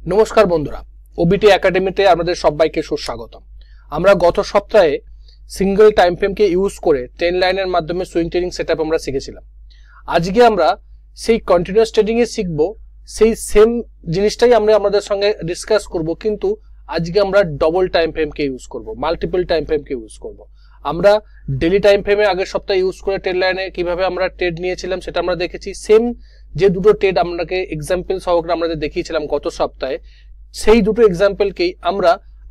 নমস্কার বন্ধুরা, ওবিটি একাডেমিতে আমাদের সবাইকে সুস্বাগতম। আমরা গত সপ্তাহে সিঙ্গেল টাইম ফ্রেমকে ইউজ করে ট্রেন লাইনের মাধ্যমে সুইং ট্রেডিং সেটআপ আমরা শিখেছিলাম। আজকে আমরা সেই কন্টিনিউয়াস ট্রেডিং এ শিখব, সেই সেম জিনিসটাই আমরা আমাদের সঙ্গে ডিসকাস করব, কিন্তু আজকে আমরা ডবল টাইম ফ্রেমকে ইউজ করব, মাল্টিপল টাইম ফ্রেমকে ইউজ করব। আমরা ডেলি টাইম ফ্রেমে আগের সপ্তাহে ইউজ করে ট্রেড লাইনে কিভাবে আমরা ট্রেড নিয়েছিলাম সেটা আমরা দেখেছি। সেম যে দুটো ট্রেড আপনাকে এক্সাম্পল সহকারে আমরা দেখিয়েছিলাম গত সপ্তাহে, সেই দুটো এক্সাম্পলকেই আমরা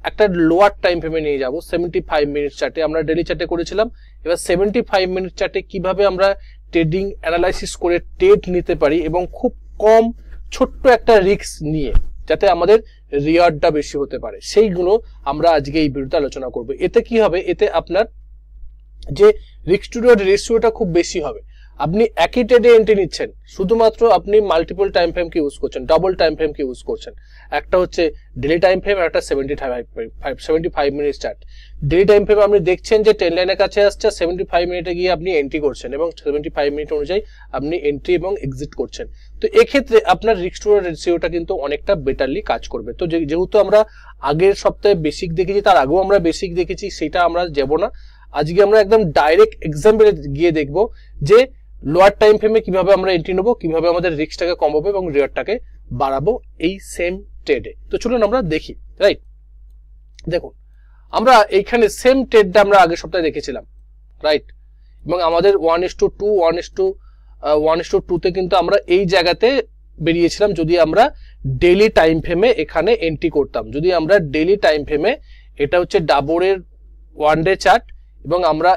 একটা লোয়ার টাইম ফ্রেমে নিয়ে যাব। 75 মিনিট চার্টে আমরা ডেলি চার্টে করেছিলাম, এবার 75 মিনিট চার্টে কিভাবে আমরা ট্রেডিং অ্যানালাইসিস করে ট্রেড নিতে পারি এবং খুব কম ছোট্ট একটা রিস্ক নিয়ে যাতে আমাদের রিওয়ার্ডটা বেশি হতে পারে, সেইগুলো আমরা আজকে এই ভিডিওতে আলোচনা করব। এতে কি হবে, এতে আপনার যে রিস্ক টু রিওয়ার্ড রেশিওটা খুব বেশি হবে। আপনি একই ট্রেডে এন্ট্রি নিচ্ছেন, শুধুমাত্র আপনি মাল্টিপল টাইম ফ্রেমকে ইউজ করছেন, ডবল টাইম ফ্রেমকে ইউজ করছেন। একটা হচ্ছে ডেলি টাইম ফ্রেম, একটা 75 minute chart. Daily time frame আপনি দেখছেন যে ট্রেন লাইনের কাছে আসছে, 75 মিনিটে গিয়ে আপনি এন্ট্রি করছেন এবং 75 মিনিট অনুযায়ী আপনি এন্ট্রি এবং এক্সিট করছেন। তো এক্ষেত্রে আপনার রিস্ক টু রিওয়ার্ড রেশিওটা কিন্তু অনেকটা বেটারলি কাজ করবে। তো যেহেতু আমরা আগের সপ্তাহে বেসিক দেখেছি, তার আগেও আমরা বেসিক দেখেছি, সেটা আমরা যাব না। আজকে আমরা একদম ডাইরেক্ট এক্সাম্পলে গিয়ে দেখব যে লোয়ার টাইম ফ্রেমে কিভাবে আমরা এন্ট্রি নেবো, কিভাবে আমাদের রিস্কটাকে কমাবো এবং রিওয়ার্ডটাকে বাড়াবো এই সেম ট্রেডে। তো চলুন আমরা দেখি। রাইট, দেখুন আমরা এইখানে সেম ট্রেডটা আমরা আগের সপ্তাহে দেখেছিলাম, রাইট, এবং আমাদের 1:2 1:2 তে কিন্তু আমরা এই জায়গাতে বেরিয়েছিলাম যদি আমরা ডেইলি টাইম ফ্রেমে এখানে এন্ট্রি করতাম। যদি আমরা ডেইলি টাইম ফ্রেমে, এটা হচ্ছে ডাবরের ওয়ান ডে চার্ট, এবং আমরা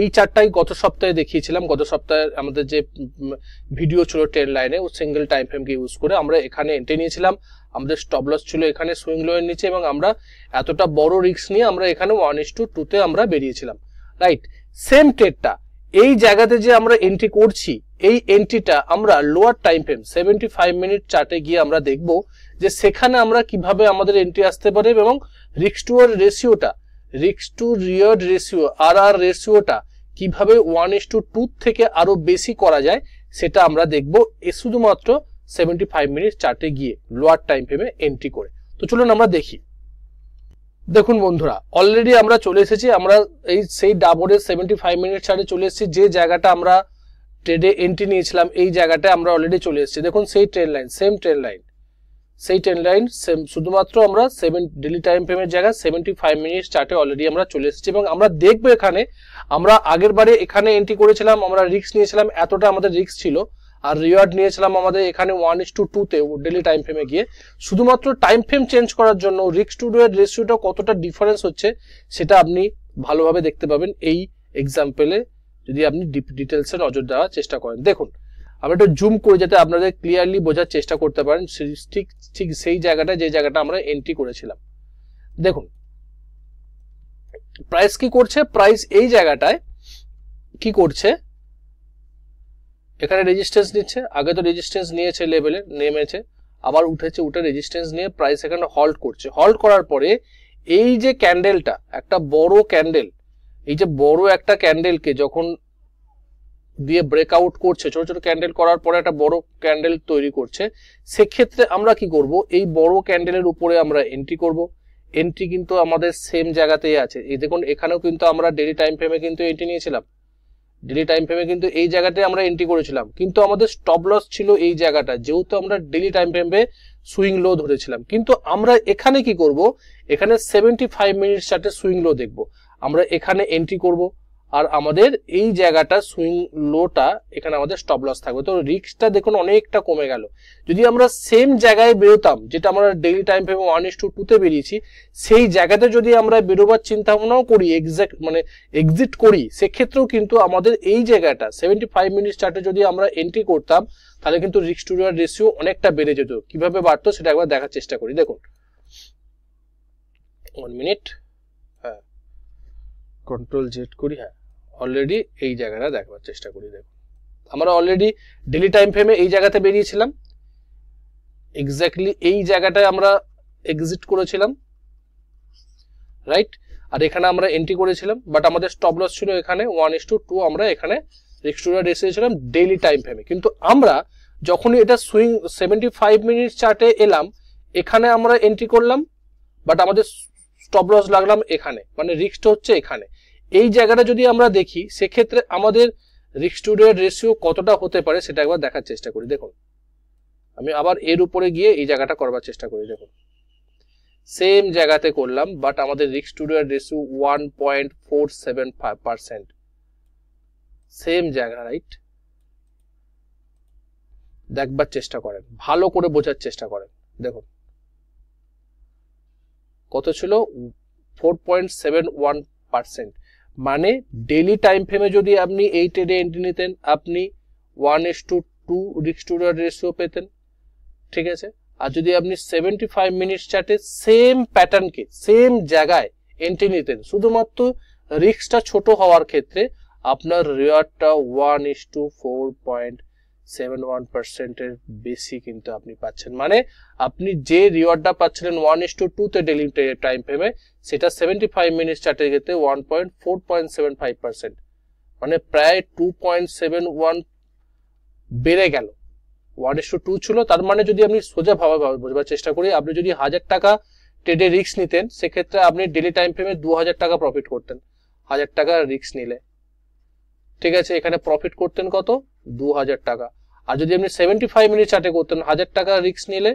এই চার্টটাই গত সপ্তাহে দেখিয়েছিলাম। গত সপ্তাহে আমাদের যে ভিডিও ছিল ট্রেন লাইনে, ও সিঙ্গেল টাইম ফ্রেমকে ইউজ করে আমরা এখানে এন্ট্রি নিয়েছিলাম। আমাদের স্টপ লস ছিল এখানে সুইং লো এর নিচে, এবং আমরা এতটা বড় রিস্ক নিয়ে আমরা এখানে 1:2 তে আমরা বেরিয়েছিলাম। রাইট, সেম ট্রেডটা এই জায়গাতে যে আমরা এন্ট্রি করছি, এই এন্ট্রিটা আমরা লোয়ার টাইম ফ্রেম 75 মিনিট চার্টে গিয়ে আমরা দেখব যে সেখানে আমরা কিভাবে আমাদের এন্ট্রি আসতে পারে এবং রিস্ক টু রিওয়ার্ড রেশিও আর রেশিওটা কিভাবে 1:2 থেকে আরো বেশি করা যায় সেটা আমরা দেখব শুধুমাত্র 75 মিনিট চার্টে গিয়ে লোয়ার টাইম ফ্রেমে এন্ট্রি করে। তো চলুন আমরা দেখি। দেখুন বন্ধুরা, অলরেডি আমরা চলে এসেছি, আমরা সেই ডাবরের 75 মিনিট চার্টে চলে এসেছি। যে জায়গাটা আমরা ট্রেডে এন্ট্রি নিয়েছিলাম এই জায়গাটা আমরা অলরেডি চলে এসেছি। দেখুন সেই ট্রেন লাইন, সেম শুধুমাত্র আমরা ডেলি টাইম ফ্রেমের জায়গায় 75 মিনিট চার্টে অলরেডি আমরা চলে এসেছি। এবং আমরা দেখবো এখানে আমরা আগের বারে এখানে এন্ট্রি করেছিলাম, আমরা রিস্ক নিয়েছিলাম, এতটা আমাদের রিস্ক ছিল, আর রিওয়ার্ড নিয়েছিলাম আমাদের এখানে 1:2 তে ডেলি টাইম ফ্রেমে গিয়ে। শুধুমাত্র টাইম ফ্রেম চেঞ্জ করার জন্য রিস্ক টু রিওয়ার্ড রেশিওটা কতটা ডিফারেন্স হচ্ছে সেটা আপনি ভালোভাবে দেখতে পাবেন এই এক্সাম্পলে, যদি আপনি ডিটেলসে নজর দেওয়ার চেষ্টা করেন। দেখুন আমরা একটু জুম করে যাতে আপনাদের ক্লিয়ারলি বোঝার চেষ্টা করতে পারেন ঠিক সেই জায়গাটা, যে জায়গাটা আমরা এন্ট্রি করেছিলাম। দেখুন প্রাইস কি করছে, প্রাইস এই জায়গাটায় কি করছে, এখানে রেজিস্ট্যান্স নিচ্ছে। আগে তো রেজিস্ট্যান্স নিয়েছে, লেভেলে নেমেছে, আবার উঠে রেজিস্ট্যান্স নিয়ে প্রাইস এখানে হল্ট করছে। হল্ট করার পরে এই যে ক্যান্ডেলটা, একটা বড় ক্যান্ডেল, এই যে বড় একটা ক্যান্ডেলকে যখন দিয়ে ব্রেকআউট করছে, ছোট ছোট ক্যান্ডেল করার পরে একটা বড় ক্যান্ডেল তৈরি করছে, সেক্ষেত্রে আমরা কি করব, এই বড় ক্যান্ডেলের উপরে আমরা এন্ট্রি করব। এন্ট্রি কিন্তু আমাদের সেম জায়গাতেই আছে। এই দেখুন এখানেও কিন্তু আমরা ডেলি টাইম ফ্রেমে কিন্তু এন্ট্রি নিয়েছিলাম, ডেলি টাইম ফ্রেমে কিন্তু এই জায়গাতে আমরা এন্ট্রি করেছিলাম, কিন্তু আমাদের স্টপ লস ছিল এই জায়গাটা, যেহেতু আমরা ডেলি টাইম ফ্রেমে সুইং লো ধরেছিলাম। কিন্তু আমরা এখানে কি করব, এখানে 75 মিনিট চার্টে সুইং লো দেখব, আমরা এখানে এন্ট্রি করব, আর আমাদের এই জায়গাটা সুইং লোটা এখানে আমাদের স্টপ লস থাকবে। তো রিস্কটা দেখুন অনেকটা কমে গেল। যদি আমরা সেম জায়গায় বেরোতাম, যেটা আমরা ডেইলি টাইম ফ্রেমে 1:2 তে বেরিয়েছি, সেই জায়গাতে যদি আমরা বেরোবার চিন্তা ভাবনাও করি, এক্সিট করি, সেক্ষেত্রেও কিন্তু আমাদের এই জায়গাটা 75 মিনিট চার্টে যদি আমরা এন্ট্রি করতাম, তাহলে কিন্তু রিস্ক টু রিওয়ার্ড রেশিও অনেকটা বেড়ে যেত। কিভাবে বাড়তো সেটা একবার দেখার চেষ্টা করি। দেখুন 1 মিনিট, হ্যাঁ কন্ট্রোল জেড করি, হ্যাঁ অলরেডি এই জায়গাটা দেখার চেষ্টা করি। দেখুন আমরা অলরেডি ডেলি টাইম ফ্রেমে এই জায়গাতে বেরিয়েছিলাম, এক্স্যাক্টলি এই জায়গাটায় আমরা এক্সিট করেছিলাম, রাইট, আর এখানে আমরা এন্ট্রি করেছিলাম, বাট আমাদের স্টপ লস ছিল এখানে 1:2, আমরা এখানে রিস্ক টু রিওয়ার্ড এসেছিলাম ডেইলি টাইম ফ্রেমে। কিন্তু আমরা যখনই এটা সুইং 75 মিনিট চার্টে এলাম, এখানে আমরা এন্ট্রি করলাম, বাট আমাদের স্টপ লস লাগলাম এখানে, মানে রিস্কটা হচ্ছে এখানে। এই জায়গাটা যদি আমরা দেখি সেক্ষেত্রে আমাদের রিস্ক টু রিওয়ার্ড রেশিও কতটা হতে পারে সেটা একবার দেখার চেষ্টা করি। দেখুন আমি আবার এর উপরে গিয়ে এই জায়গাটা করবার চেষ্টা করি। দেখুন সেম জায়গাতে করলাম, বাট আমাদের risk to reward ratio 1.475%, same জায়গা, রাইট? দেখবার চেষ্টা করেন, ভালো করে বোঝার চেষ্টা করেন। দেখুন কত ছিল, 4.71%, মানে ডেইলি টাইম ফ্রেমে যদি আপনি এই ট্রেডে এন্ট্রি নিতেন আপনি 1:2 রিস্ক টু রিওয়ার্ড রেশিও পেতেন, ঠিক আছে? আর যদি আপনি 75 মিনিট চার্টে সেম প্যাটার্নকে সেম জায়গায় এন্ট্রি নিতেন, শুধুমাত্র রিস্কটা ছোট হওয়ার ক্ষেত্রে আপনার রিওয়ার্ডটা 1:4.71% এর বেশি কিন্তু আপনি পাচ্ছেন। মানে আপনি যে রিওয়ার্ডটা পাচ্ছিলেন 1:2 তে ডেইলি টাইম ফ্রেমে, সেটা 75 মিনিট চার্টের ক্ষেত্রে 1.4.75%, মানে প্রায় 2.71 বেড়ে গেল। 1:2 ছিল, তার মানে যদি আপনি সোজা বোঝবার চেষ্টা করি, আপনি যদি 1000 টাকা ট্রেডে রিস্ক নিতেন সেক্ষেত্রে আপনি ডেইলি টাইম ফ্রেমে 2000 টাকা প্রফিট করতেন 1000 টাকা রিস্ক নিলে, ঠিক আছে? এখানে প্রফিট করতেন কত, 2000 টাকা। আর যদি আপনি 75 মিনিট চার্টে করতেন 1000 টাকা রিস্ক নিলে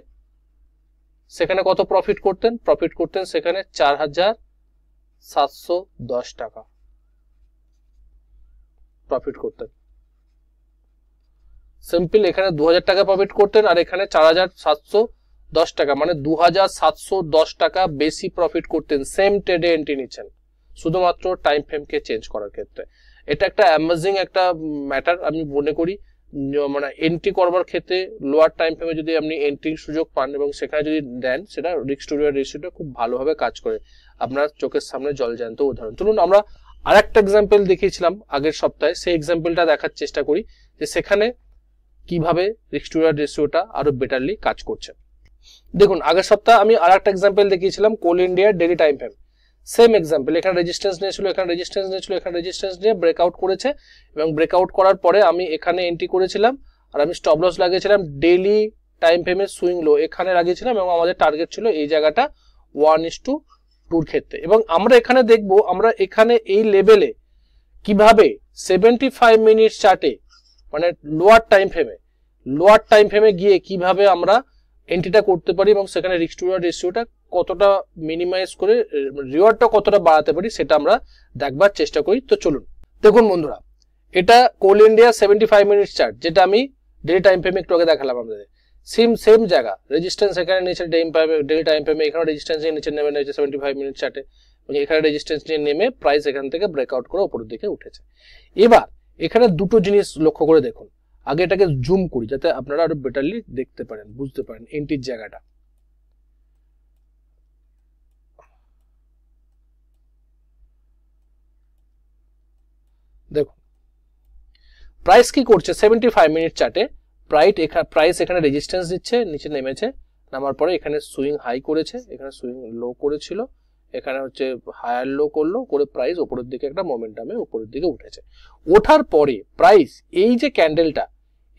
সেখানে কত প্রফিট করতেন সেখানে 4710 টাকা প্রফিট করতেন। সিম্পল, এখানে 2000 টাকা প্রফিট করতেন আর এখানে 4710 টাকা, মানে 2710 টাকা বেশি প্রফিট করতেন সেম ট্রেডে এন্ট্রি নিচ্ছেন শুধুমাত্র টাইম ফ্রেমকে চেঞ্জ করার ক্ষেত্রে। এটা একটা অ্যামেজিং একটা ম্যাটার আমি মনে করি। মানে এন্ট্রি করবার ক্ষেত্রে লোয়ার টাইম ফ্রেমে যদি আপনি এন্ট্রির সুযোগ পান এবং সেখানে যদি দেন, সেটা রিস্ক টু রিওয়ার্ড রেশিওটা খুব ভালোভাবে কাজ করে। আপনার চোখের সামনে জলজ্যান্ত উদাহরণ। চলুন আমরা আরেকটা এক্সাম্পল দেখিয়েছিলাম আগের সপ্তাহে, সেই এক্সাম্পলটা দেখার চেষ্টা করি যে সেখানে কিভাবে রিস্ক টু রিওয়ার্ড রেশিওটা আরো বেটারলি কাজ করছে। দেখুন আগের সপ্তাহে আমি আরেকটা এক্সাম্পল দেখিয়েছিলাম কোল ইন্ডিয়ার daily time frame. Same example, এখানে রেজিস্ট্যান্স নিয়েছিল, এখানে রেজিস্ট্যান্স নিয়েছিল, এখানে রেজিস্ট্যান্স নিয়ে ব্রেকআউট করেছে এবং ব্রেকআউট করার পরে আমি এখানে এন্ট্রি করেছিলাম আর আমি স্টপ লস লাগিয়েছিলাম ডেইলি টাইম ফ্রেমের সুইং লো এখানে লাগিয়েছিলাম এবং আমাদের টার্গেট ছিল এই জায়গাটা 1:2 ক্ষেত্রে। এবং আমরা এখানে দেখব আমরা এখানে এই লেভেলে কিভাবে 75 মিনিট চার্টে মানে লোয়ার টাইম ফ্রেমে গিয়ে কিভাবে আমরা এন্ট্রিটা করতে পারি এবং সেখানে রিস্ক টু রিওয়ার্ড রেশিওটা কতটা মিনিমাইজ করে রিওয়ার্ডটা কতটা বাড়াতে পারি সেটা আমরা দেখবার চেষ্টা করি। তো চলুন দেখুন বন্ধুরা, এটা কোল ইন্ডিয়া 75 মিনিট চার্ট, যেটা আমি ডেইলি টাইম ফ্রেমে একটু আগে দেখালাম আপনাদের। সেম জায়গা, রেজিস্ট্যান্স এখানে নিচে ডেইলি টাইম ফ্রেমে, এখানে রেজিস্ট্যান্স নিয়ে নিচে নেমে নিয়েছে 75 মিনিট চার্টে, এখানে রেজিস্ট্যান্স নিয়ে নেমে প্রাইস এখান থেকে ব্রেকআউট করে উপরের দিকে উঠেছে। এবার এখানে দুটো জিনিস লক্ষ্য করে দেখুন, আগে এটাকে জুম করি যাতে আপনারা আরো বেটারলি দেখতে পারেন, বুঝতে পারেন এন্ট্রির জায়গাটা। দেখুন প্রাইস কি করছে 75 মিনিট চার্টে, প্রাইস এখানে রেজিস্ট্যান্স দিচ্ছে, নিচে নেমেছে, নামার পরে এখানে সুইং হাই করেছে, এখানে সুইং লো করেছিল, এখানে হচ্ছে হায়ার লো করলো করে প্রাইস উপরের দিকে একটা মোমেন্টামে উপরের দিকে উঠেছে। ওঠার পরে প্রাইস এই যে ক্যান্ডেলটা,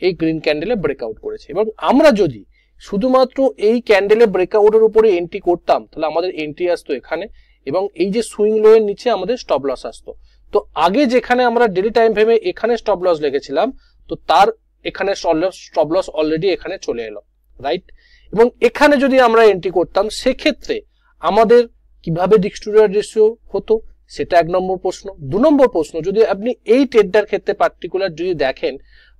এই গ্রিন ক্যান্ডেলে ব্রেকআউট করেছে এবং আমরা যদি শুধুমাত্র এই ক্যান্ডেলে ব্রেকআউটের উপরে এন্ট্রি করতাম তাহলে আমাদের এন্ট্রি আসতো এখানে এবং এই যে সুইং লো এর নিচে আমাদের স্টপ লস আসতো। তো আগে যেখানে আমরা ডেইলি টাইম ফ্রেমে এখানে স্টপ লস লেগেছিলাম, তো তার এখানে স্টপ লস অলরেডি এখানে চলে এলো, রাইট? এবং এখানে যদি আমরা এন্ট্রি করতাম সেক্ষেত্রে আমাদের কিভাবে রিস্ক টু রিওয়ার্ড রেশিও হতো সেটা 1 নম্বর প্রশ্ন। 2 নম্বর প্রশ্ন, যদি আপনি এই ট্রেডটার ক্ষেত্রে পার্টিকুলার যদি দেখেন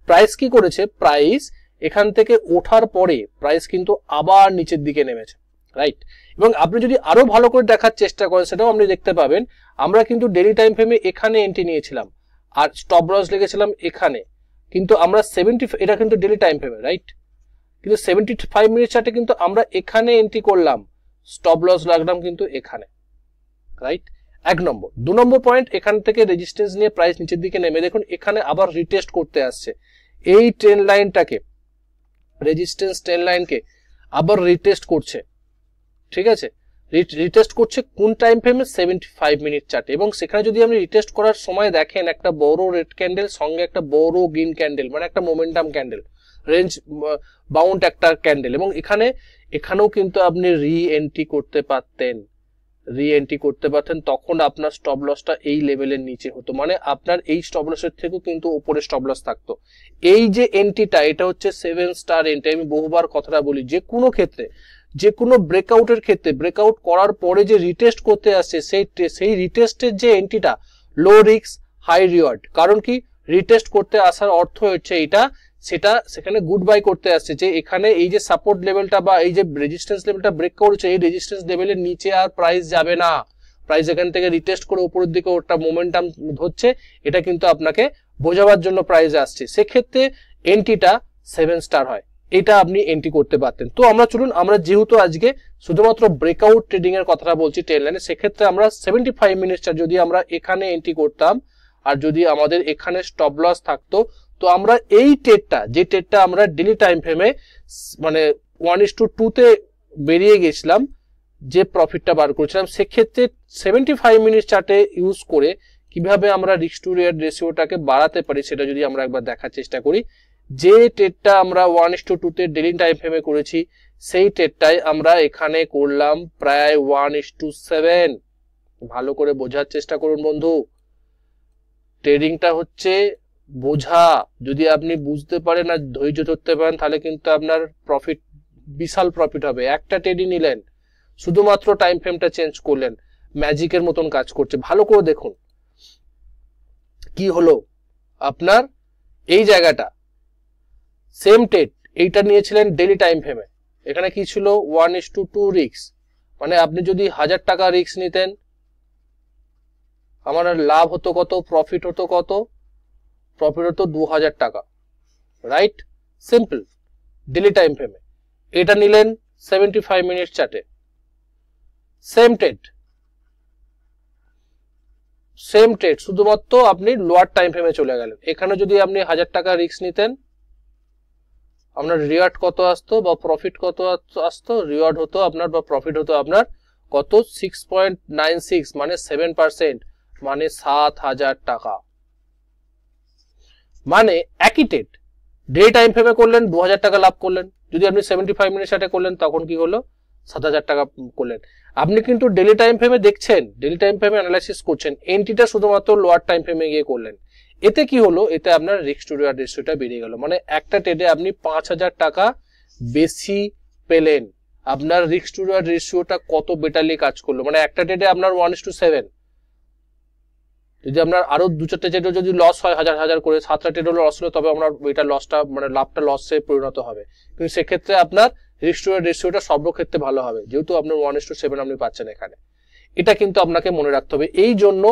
প্রাইস কি করেছে, প্রাইস এখান থেকে ওঠার পরে প্রাইস কিন্তু আবার নিচের দিকে নেমেছে, রাইট? এবং আপনি যদি আরো ভালো করে দেখার চেষ্টা করেন সেটাও আপনি দেখতে পাবেন আমরা কিন্তু ডেইলি টাইম ফ্রেমে এখানে এন্ট্রি নিয়েছিলাম আর স্টপ লস লেগেছিলাম এখানে, কিন্তু আমরা 70, এটা কিন্তু ডেইলি টাইম ফ্রেমে, রাইট? কিন্তু 75 মিনিট চার্টে কিন্তু আমরা এখানে এন্ট্রি করলাম, স্টপ লস লাগলাম কিন্তু এখানে, রাইট? 1 নম্বর। 2 নম্বর পয়েন্ট, এখান থেকে রেজিস্ট্যান্স নিয়ে প্রাইস নিচের দিকে নেমে দেখুন এখানে আবার রিটেস্ট করতে আসছে, এই ট্রেন্ড লাইনটাকে, রেজিস্ট্যান্স ট্রেন্ড লাইনকে আবার রিটেস্ট করছে, ঠিক আছে? রিটেস্ট করছে কোন টাইম ফ্রেমে 75 মিনিট চার্টে, এবং সেখানে যদি আপনি রিটেস্ট করার সময় দেখেন একটা বড় রেড ক্যান্ডেল সঙ্গে একটা বড় গ্রিন ক্যান্ডেল, মানে একটা মোমেন্টাম ক্যান্ডেল, রেঞ্জ বাউন্ড একটা ক্যান্ডেল, এবং এখানেও কিন্তু আপনি রি এন্ট্রি করতে পারতেন, তখন আপনার স্টপ লসটা এই লেভেলের নিচে হতো, মানে আপনার এই স্টপ লসের থেকেও কিন্তু উপরে স্টপ লস থাকতো। এই যে এন্ট্রিটা, এটা হচ্ছে 7 স্টার এন্ট্রি। আমি বহুবার কথাটা বলি, যে কোনো ক্ষেত্রে, যে কোনো ব্রেকআউটের ক্ষেত্রে, ব্রেকআউট করার পরে যে রিটেস্ট করতে আসছে, সেই রিটেস্টের যে এন্ট্রিটা লো রিস্ক হাই রিওয়ার্ড। কারণ কি, রিটেস্ট করতে আসার অর্থ হচ্ছে এটা, সেখানে গুড বাই করতে আসছে, যে এখানে এই যে সাপোর্ট লেভেলটা বা এই যে রেজিস্ট্যান্স লেভেলটা ব্রেক করেছে, এই রেজিস্ট্যান্স লেভেলের নিচে আর প্রাইস যাবে না। প্রাইস এখান থেকে রিটেস্ট করে উপরের দিকে ওটা মোমেন্টাম ধরছে, এটা কিন্তু আপনাকে বোঝাবার জন্য প্রাইস আসছে। সেক্ষেত্রে এন্ট্রিটা 7 স্টার হয়, এটা আপনি এন্ট্রি করতে পারতেন। তো আমরা চলুন, আমরা যেহেতু আজকে শুধুমাত্র ব্রেকআউট ট্রেডিং এর কথাটা বলছি ট্রেন লাইনে, সেক্ষেত্রে আমরা 75 মিনিটটা যদি আমরা এখানে এন্ট্রি করতাম আর যদি আমাদের এখানে স্টপ লস থাকতো, তো আমরা এই ট্রেডটা, যে ট্রেডটা আমরা ডেলি টাইম ফ্রেমে মানে 1:2 তে বেরিয়ে গেছিলাম, যে প্রফিটটা বার করেছিলাম, সেক্ষেত্রে 75 মিনিট চার্টে ইউজ করে কিভাবে আমরা রিস্ক টু রিওয়ার্ড রেশিওটাকে বাড়াতে পারি সেটা যদি আমরা একবার দেখার চেষ্টা করি। যে ট্রেডটা আমরা 1:2 তে ডেলি টাইম ফ্রেমে করেছি, সেই ট্রেডটাই আমরা এখানে করলাম প্রায় 1:7। ভালো করে বোঝার চেষ্টা করুন বন্ধু, ট্রেডিংটা হচ্ছে বোঝা। যদি আপনি বুঝতে পারেন আর ধৈর্য ধরতে পারেন, তাহলে কিন্তু আপনার প্রফিট, বিশাল প্রফিট হবে। একটা ট্রেডই নিলেন, শুধুমাত্র টাইম ফ্রেমটা চেঞ্জ করলেন, ম্যাজিকের মতন কাজ করছে। ভালো করে দেখুন কি হলো আপনার, এই জায়গাটা সেম ট্রেড, এইটা নিয়েছিলেন ডেলি টাইম ফ্রেমে, এখানে কি ছিল 1:2 রিস্ক, মানে আপনি যদি 1000 টাকা রিস্ক নিতেন, আমার লাভ হতো কত, প্রফিট হতো কত, প্রফিট হতো 2000 টাকা, রাইট? সিম্পল। ডেলি টাইম ফ্রেমে এটা নিলেন 75 মিনিট চার্টে, সেম ট্রেড, শুধুমাত্র আপনি লোয়ার টাইম ফ্রেমে চলে গেলেন। এখানে যদি আপনি 1000 টাকা রিস্ক নিতেন, আপনার রিওয়ার্ড কত আসতো বা প্রফিট কত আসতো, রিওয়ার্ড হতো আপনার বা প্রফিট হতো আপনার কত, 6.96, মানে 7%, মানে 7000 টাকা। মানে একই ট্রেড ডে টাইম ফ্রেমে করলেন, 2000 টাকা লাভ করলেন। যদি আপনি 75 মিনিট চার্টে করলেন, তখন কি হলো, 7000 টাকা করলেন। আপনি কিন্তু ডেলি টাইম ফ্রেমে দেখছেন, ডেলি টাইম ফ্রেমে অ্যানালাইসিস করছেন, এন্ট্রিটা শুধুমাত্র লোয়ার টাইম ফ্রেমে গিয়ে করলেন। এতে কি হলো, এতে আপনার রিস্ক টু রিওয়ার্ড রেশিওটা বেরিয়ে গেল, মানে একটা ট্রেডে আপনি 5000 টাকা বেশি পেলেন। আপনার রিস্ক টু রিওয়ার্ড রেশিওটা কত বেটারলি কাজ করলো, মানে একটা ট্রেডে আপনার 1:7, যদি আপনার আরো 2-4টে ট্রেডে যদি লস হয়, হাজার করে 7টা ট্রেডে লস হলো, তবে আপনার এটা লসটা, মানে লাভটা লসে পরিণত হবে। কিন্তু সেক্ষেত্রে আপনার রিস্ক টু রিওয়ার্ড রেশিওটা সব ক্ষেত্রে ভালো হবে, যেহেতু আপনার 1:7 আপনি পাচ্ছেন এখানে। এটা কিন্তু আপনাকে মনে রাখতে হবে। এই জন্য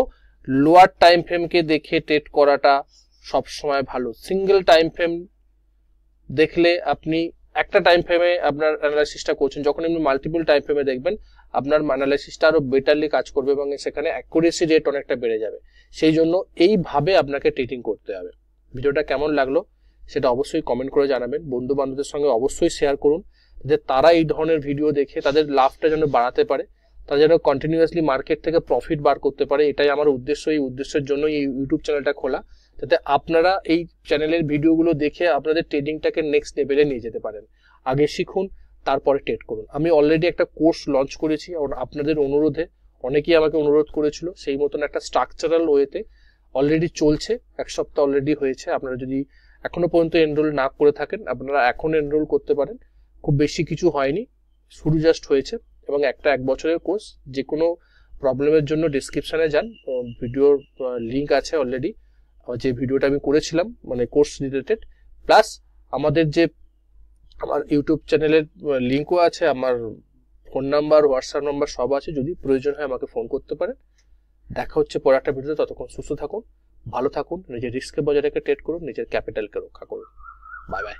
লোয়ার টাইম ফ্রেমকে দেখে ট্রেড করাটা সব সময় ভালো। সিঙ্গেল টাইম ফ্রেম দেখলে আপনি একটা টাইম ফ্রেমে আপনার অ্যানালাইসিসটা করছেন, যখন আপনি মাল্টিপল টাইম ফ্রেমে দেখবেন, আপনার অ্যানালাইসিসটা আরো বেটারলি কাজ করবে এবং সেখানে অ্যাকুরেসি রেট অনেকটা বেড়ে যাবে। সেই জন্য এইভাবে আপনাকে ট্রেডিং করতে হবে। ভিডিওটা কেমন লাগলো সেটা অবশ্যই কমেন্ট করে জানাবেন। বন্ধু বান্ধবদের সঙ্গে অবশ্যই শেয়ার করুন, যে তারা এই ধরনের ভিডিও দেখে তাদের লাভটা যেন বাড়াতে পারে, তারা যেন কন্টিনিউয়াসলি মার্কেট থেকে প্রফিট বার করতে পারে। এটাই আমার উদ্দেশ্য। এই উদ্দেশ্যের জন্য এই ইউটিউব চ্যানেলটা খোলা, যাতে আপনারা এই চ্যানেলের ভিডিওগুলো দেখে আপনাদের ট্রেডিংটাকে নেক্সট লেভেলে নিয়ে যেতে পারেন। আগে শিখুন, তারপরে ট্রেড করুন। আমি অলরেডি একটা কোর্স লঞ্চ করেছি, আপনাদের অনুরোধে, অনেকেই আমাকে অনুরোধ করেছিল, সেই মতন একটা স্ট্রাকচারাল ওয়েতে অলরেডি চলছে। 1 সপ্তাহ অলরেডি হয়েছে। আপনারা যদি এখনো পর্যন্ত এনরোল না করে থাকেন, আপনারা এখন এনরোল করতে পারেন। খুব বেশি কিছু হয়নি, শুরু জাস্ট হয়েছে, এবং 1 বছরের কোর্স। যে কোনো প্রবলেমের জন্য ডিসক্রিপশনে যান, ভিডিওর লিঙ্ক আছে অলরেডি, যে ভিডিওটা আমি করেছিলাম, মানে কোর্স রিলেটেড। প্লাস আমাদের যে আমার ইউটিউব চ্যানেলের লিঙ্কও আছে, আমার ফোন নাম্বার, হোয়াটসঅ্যাপ নাম্বার সব আছে। যদি প্রয়োজন হয় আমাকে ফোন করতে পারেন। দেখা হচ্ছে পরে একটা ভিডিওতে। ততক্ষণ সুস্থ থাকুন, ভালো থাকুন, নিজের রিস্ককে বজায় রেখে ট্রেড করুন, নিজের ক্যাপিটালকে রক্ষা করুন। Bye bye.